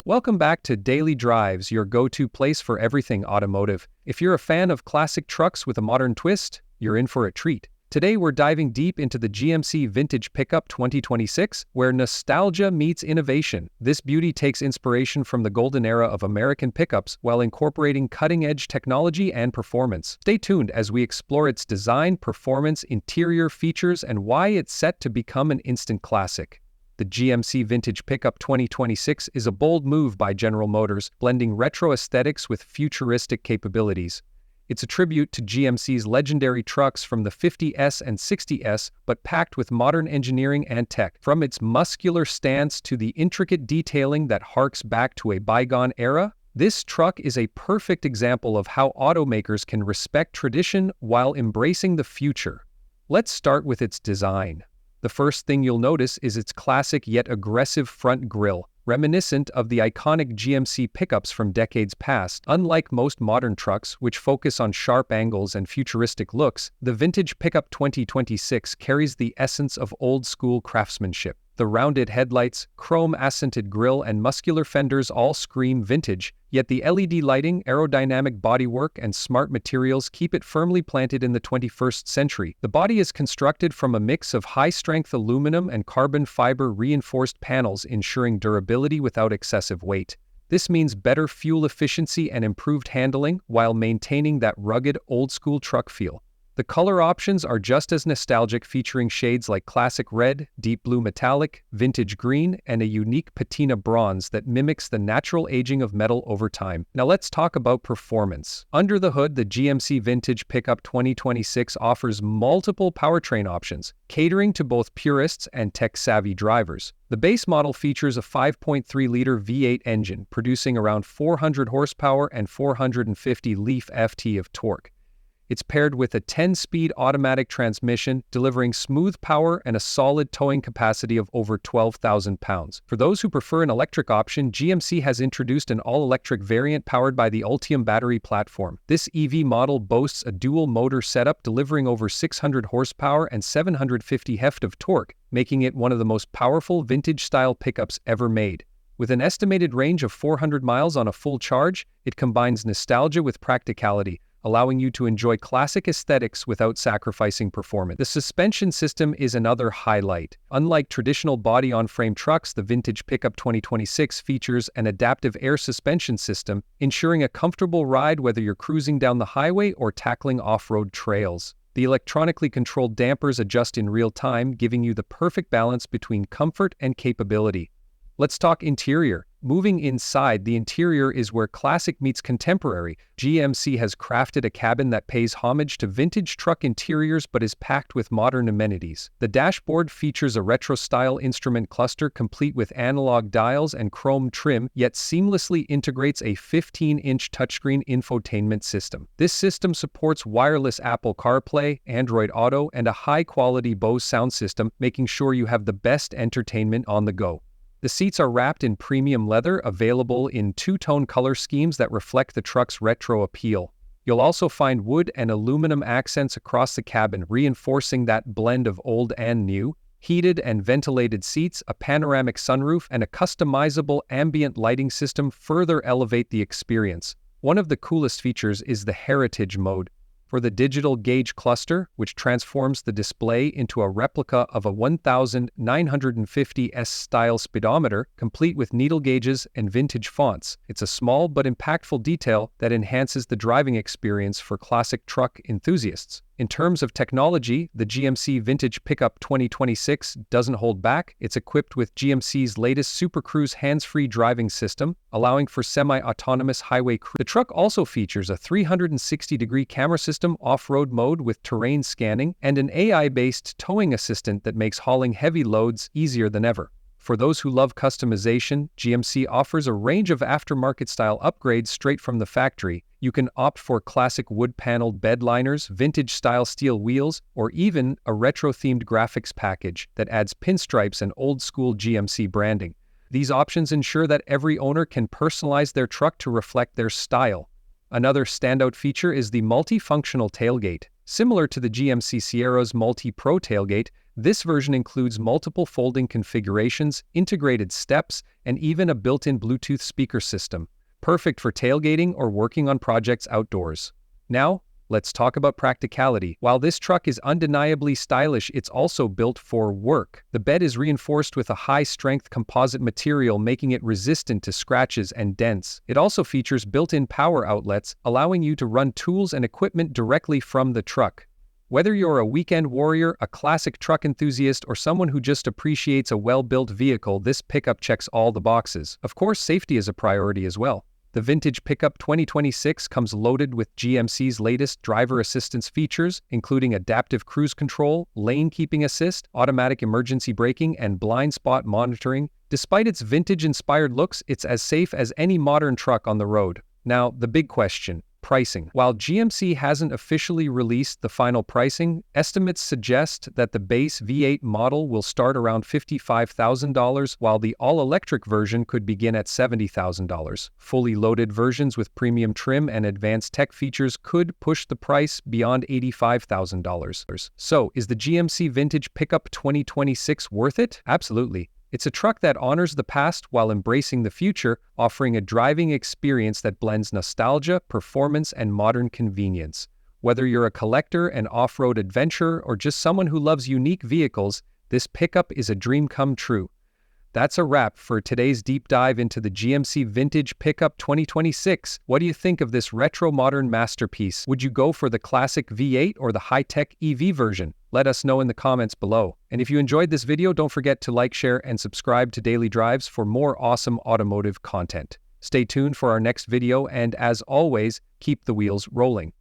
Welcome back to Daily Drives, your go-to place for everything automotive. If you're a fan of classic trucks with a modern twist, you're in for a treat. Today we're diving deep into the GMC Vintage Pickup 2026, where nostalgia meets innovation. This beauty takes inspiration from the golden era of American pickups while incorporating cutting-edge technology and performance. Stay tuned as we explore its design, performance, interior features, and why it's set to become an instant classic. The GMC Vintage Pickup 2026 is a bold move by General Motors, blending retro aesthetics with futuristic capabilities. It's a tribute to GMC's legendary trucks from the 50S and 60S, but packed with modern engineering and tech. From its muscular stance to the intricate detailing that harks back to a bygone era, this truck is a perfect example of how automakers can respect tradition while embracing the future. Let's start with its design. The first thing you'll notice is its classic yet aggressive front grille, reminiscent of the iconic GMC pickups from decades past. Unlike most modern trucks, which focus on sharp angles and futuristic looks, the Vintage Pickup 2026 carries the essence of old-school craftsmanship. The rounded headlights, chrome-accented grille, and muscular fenders all scream vintage, yet the LED lighting, aerodynamic bodywork, and smart materials keep it firmly planted in the 21st century. The body is constructed from a mix of high-strength aluminum and carbon fiber reinforced panels, ensuring durability without excessive weight. This means better fuel efficiency and improved handling while maintaining that rugged, old-school truck feel. The color options are just as nostalgic, featuring shades like classic red, deep blue metallic, vintage green, and a unique patina bronze that mimics the natural aging of metal over time. Now let's talk about performance. Under the hood, the GMC Vintage Pickup 2026 offers multiple powertrain options, catering to both purists and tech-savvy drivers. The base model features a 5.3-liter V8 engine, producing around 400 horsepower and 450 Leaf-FT of torque. It's paired with a 10-speed automatic transmission, delivering smooth power and a solid towing capacity of over 12,000 pounds. For those who prefer an electric option, GMC has introduced an all-electric variant powered by the Ultium battery platform. This EV model boasts a dual-motor setup, delivering over 600 horsepower and 750 heft of torque, making it one of the most powerful vintage-style pickups ever made. With an estimated range of 400 miles on a full charge, it combines nostalgia with practicality, allowing you to enjoy classic aesthetics without sacrificing performance. The suspension system is another highlight. Unlike traditional body-on-frame trucks, the Vintage Pickup 2026 features an adaptive air suspension system, ensuring a comfortable ride whether you're cruising down the highway or tackling off-road trails. The electronically controlled dampers adjust in real time, giving you the perfect balance between comfort and capability. Let's talk interior. Moving inside, the interior is where classic meets contemporary. GMC has crafted a cabin that pays homage to vintage truck interiors but is packed with modern amenities. The dashboard features a retro-style instrument cluster complete with analog dials and chrome trim, yet seamlessly integrates a 15-inch touchscreen infotainment system. This system supports wireless Apple CarPlay, Android Auto, and a high-quality Bose sound system, making sure you have the best entertainment on the go. The seats are wrapped in premium leather, available in two-tone color schemes that reflect the truck's retro appeal. You'll also find wood and aluminum accents across the cabin, reinforcing that blend of old and new. Heated and ventilated seats, a panoramic sunroof, and a customizable ambient lighting system further elevate the experience. One of the coolest features is the Heritage mode. For the digital gauge cluster, which transforms the display into a replica of a 1950s style speedometer, complete with needle gauges and vintage fonts. It's a small but impactful detail that enhances the driving experience for classic truck enthusiasts. In terms of technology, the GMC Vintage Pickup 2026 doesn't hold back. It's equipped with GMC's latest Super Cruise hands-free driving system, allowing for semi-autonomous highway cruise. The truck also features a 360-degree camera system, off-road mode with terrain scanning, and an AI-based towing assistant that makes hauling heavy loads easier than ever. For those who love customization, GMC offers a range of aftermarket-style upgrades straight from the factory. You can opt for classic wood-paneled bed liners, vintage-style steel wheels, or even a retro-themed graphics package that adds pinstripes and old-school GMC branding. These options ensure that every owner can personalize their truck to reflect their style. Another standout feature is the multifunctional tailgate. Similar to the GMC Sierra's Multi-Pro tailgate, This version includes multiple folding configurations, integrated steps, and even a built-in Bluetooth speaker system, perfect for tailgating or working on projects outdoors. Now, let's talk about practicality. While this truck is undeniably stylish, it's also built for work. The bed is reinforced with a high-strength composite material, making it resistant to scratches and dents. It also features built-in power outlets, allowing you to run tools and equipment directly from the truck. Whether you're a weekend warrior, a classic truck enthusiast, or someone who just appreciates a well-built vehicle, this pickup checks all the boxes. Of course, safety is a priority as well. The Vintage Pickup 2026 comes loaded with GMC's latest driver assistance features, including adaptive cruise control, lane keeping assist, automatic emergency braking, and blind spot monitoring. Despite its vintage-inspired looks, it's as safe as any modern truck on the road. Now, the big question. Pricing. While GMC hasn't officially released the final pricing, estimates suggest that the base V8 model will start around $55,000, while the all-electric version could begin at $70,000. Fully loaded versions with premium trim and advanced tech features could push the price beyond $85,000. So, is the GMC Vintage Pickup 2026 worth it? Absolutely. It's a truck that honors the past while embracing the future, offering a driving experience that blends nostalgia, performance, and modern convenience. Whether you're a collector, an off-road adventurer, or just someone who loves unique vehicles, this pickup is a dream come true. That's a wrap for today's deep dive into the GMC Vintage Pickup 2026. What do you think of this retro-modern masterpiece? Would you go for the classic V8 or the high-tech EV version? Let us know in the comments below. And if you enjoyed this video, don't forget to like, share, and subscribe to Daily Drives for more awesome automotive content. Stay tuned for our next video, and as always, keep the wheels rolling.